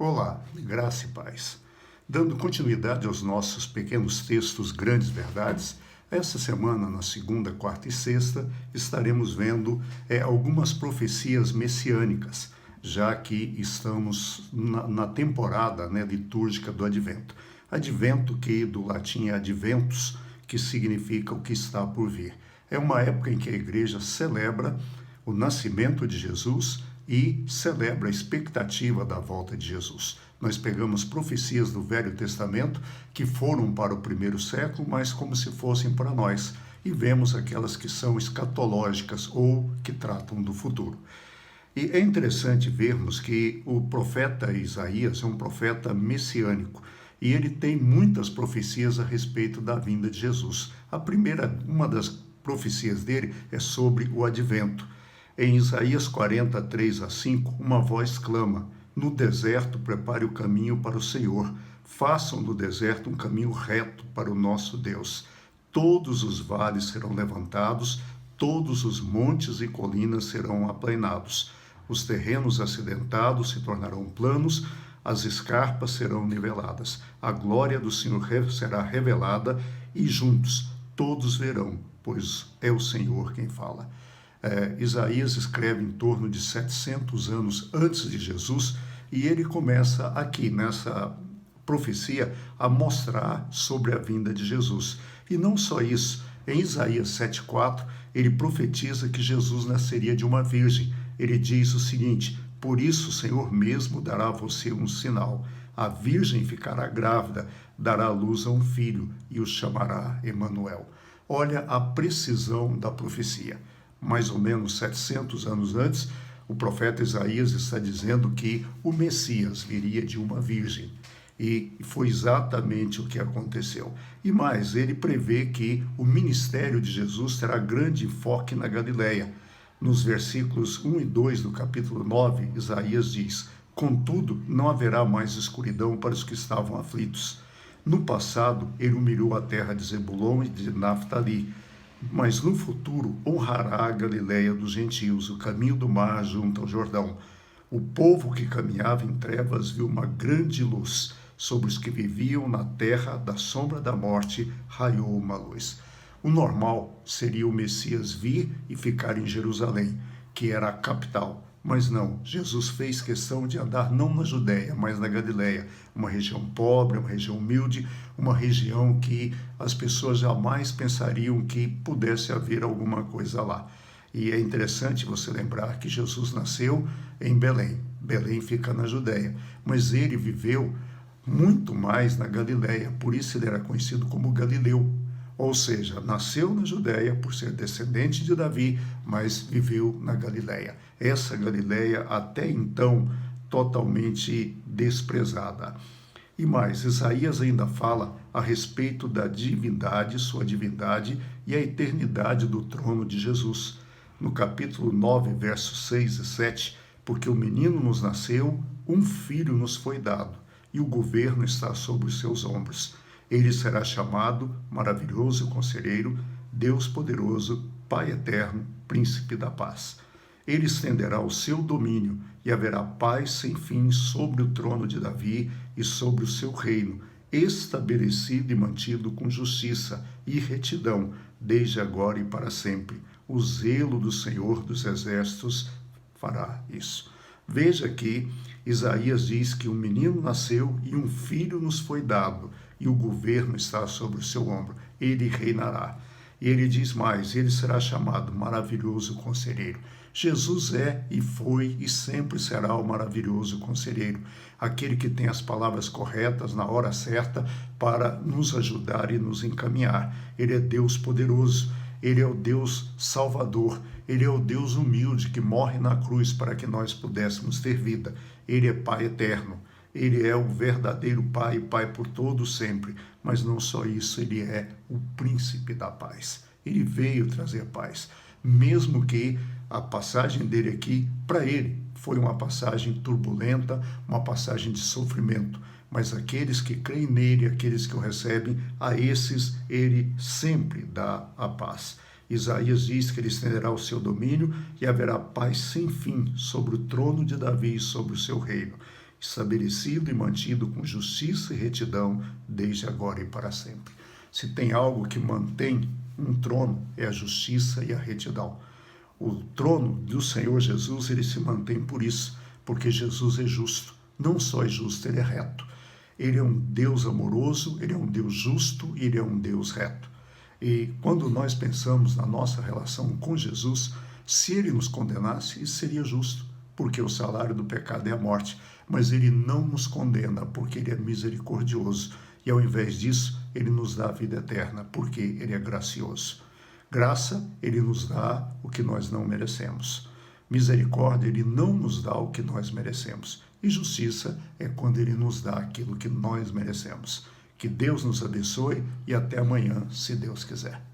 Olá, graça e paz. Dando continuidade aos nossos pequenos textos Grandes Verdades, esta semana, na segunda, quarta e sexta, estaremos vendo algumas profecias messiânicas, já que estamos na temporada litúrgica do Advento. Advento, que do latim é adventus, que significa o que está por vir. É uma época em que a igreja celebra o nascimento de Jesus e celebra a expectativa da volta de Jesus. Nós pegamos profecias do Velho Testamento que foram para o primeiro século, mas como se fossem para nós, e vemos aquelas que são escatológicas ou que tratam do futuro. E é interessante vermos que o profeta Isaías é um profeta messiânico, e ele tem muitas profecias a respeito da vinda de Jesus. Uma das profecias dele é sobre o advento. Em Isaías 40, 3-5, uma voz clama: no deserto prepare o caminho para o Senhor, façam no deserto um caminho reto para o nosso Deus. Todos os vales serão levantados, todos os montes e colinas serão aplainados. Os terrenos acidentados se tornarão planos, as escarpas serão niveladas. A glória do Senhor será revelada e juntos todos verão, pois é o Senhor quem fala. Isaías escreve em torno de 700 anos antes de Jesus, e ele começa aqui nessa profecia a mostrar sobre a vinda de Jesus. E não só isso, em Isaías 7,4 ele profetiza que Jesus nasceria de uma virgem. Ele diz o seguinte: por isso o Senhor mesmo dará a você um sinal. A virgem ficará grávida, dará à luz a um filho e o chamará Emanuel. Olha a precisão da profecia. Mais ou menos 700 anos antes, o profeta Isaías está dizendo que o Messias viria de uma virgem. E foi exatamente o que aconteceu. E mais, ele prevê que o ministério de Jesus terá grande enfoque na Galileia. Nos versículos 1 e 2 do capítulo 9, Isaías diz: contudo, não haverá mais escuridão para os que estavam aflitos. No passado, ele humilhou a terra de Zebulon e de Naftali, mas no futuro honrará a Galileia dos gentios, o caminho do mar junto ao Jordão. O povo que caminhava em trevas viu uma grande luz. Sobre os que viviam na terra da sombra da morte raiou uma luz. O normal seria o Messias vir e ficar em Jerusalém, que era a capital. Mas não, Jesus fez questão de andar não na Judéia, mas na Galileia, uma região pobre, uma região humilde, uma região que as pessoas jamais pensariam que pudesse haver alguma coisa lá. E é interessante você lembrar que Jesus nasceu em Belém. Belém fica na Judéia, mas ele viveu muito mais na Galileia, por isso ele era conhecido como Galileu. Ou seja, nasceu na Judéia por ser descendente de Davi, mas viveu na Galileia. Essa Galileia até então totalmente desprezada. E mais, Isaías ainda fala a respeito da divindade, sua divindade e a eternidade do trono de Jesus. No capítulo 9, versos 6 e 7, porque o menino nos nasceu, um filho nos foi dado, e o governo está sobre os seus ombros. Ele será chamado Maravilhoso Conselheiro, Deus Poderoso, Pai Eterno, Príncipe da Paz. Ele estenderá o seu domínio e haverá paz sem fim sobre o trono de Davi e sobre o seu reino, estabelecido e mantido com justiça e retidão, desde agora e para sempre. O zelo do Senhor dos Exércitos fará isso. Veja que Isaías diz que um menino nasceu e um filho nos foi dado, e o governo está sobre o seu ombro. Ele reinará. E ele diz mais: ele será chamado Maravilhoso Conselheiro. Jesus é e foi e sempre será o maravilhoso conselheiro, aquele que tem as palavras corretas na hora certa para nos ajudar e nos encaminhar. Ele é Deus poderoso. Ele é o Deus salvador, ele é o Deus humilde que morre na cruz para que nós pudéssemos ter vida. Ele é Pai eterno, ele é o verdadeiro Pai, Pai por todos sempre. Mas não só isso, ele é o príncipe da paz. Ele veio trazer paz, mesmo que a passagem dele aqui, para ele, foi uma passagem turbulenta, uma passagem de sofrimento. Mas aqueles que creem nele, aqueles que o recebem, a esses ele sempre dá a paz. Isaías diz que ele estenderá o seu domínio e haverá paz sem fim sobre o trono de Davi e sobre o seu reino. estabelecido e mantido com justiça e retidão desde agora e para sempre. Se tem algo que mantém um trono, é a justiça e a retidão. O trono do Senhor Jesus, ele se mantém por isso, porque Jesus é justo. Não só é justo, ele é reto. Ele é um Deus amoroso, ele é um Deus justo e ele é um Deus reto. E quando nós pensamos na nossa relação com Jesus, se ele nos condenasse, isso seria justo, porque o salário do pecado é a morte. Mas ele não nos condena, porque ele é misericordioso. E ao invés disso, ele nos dá a vida eterna, porque ele é gracioso. Graça, ele nos dá o que nós não merecemos. Misericórdia, ele não nos dá o que nós merecemos. E justiça é quando ele nos dá aquilo que nós merecemos. Que Deus nos abençoe e até amanhã, se Deus quiser.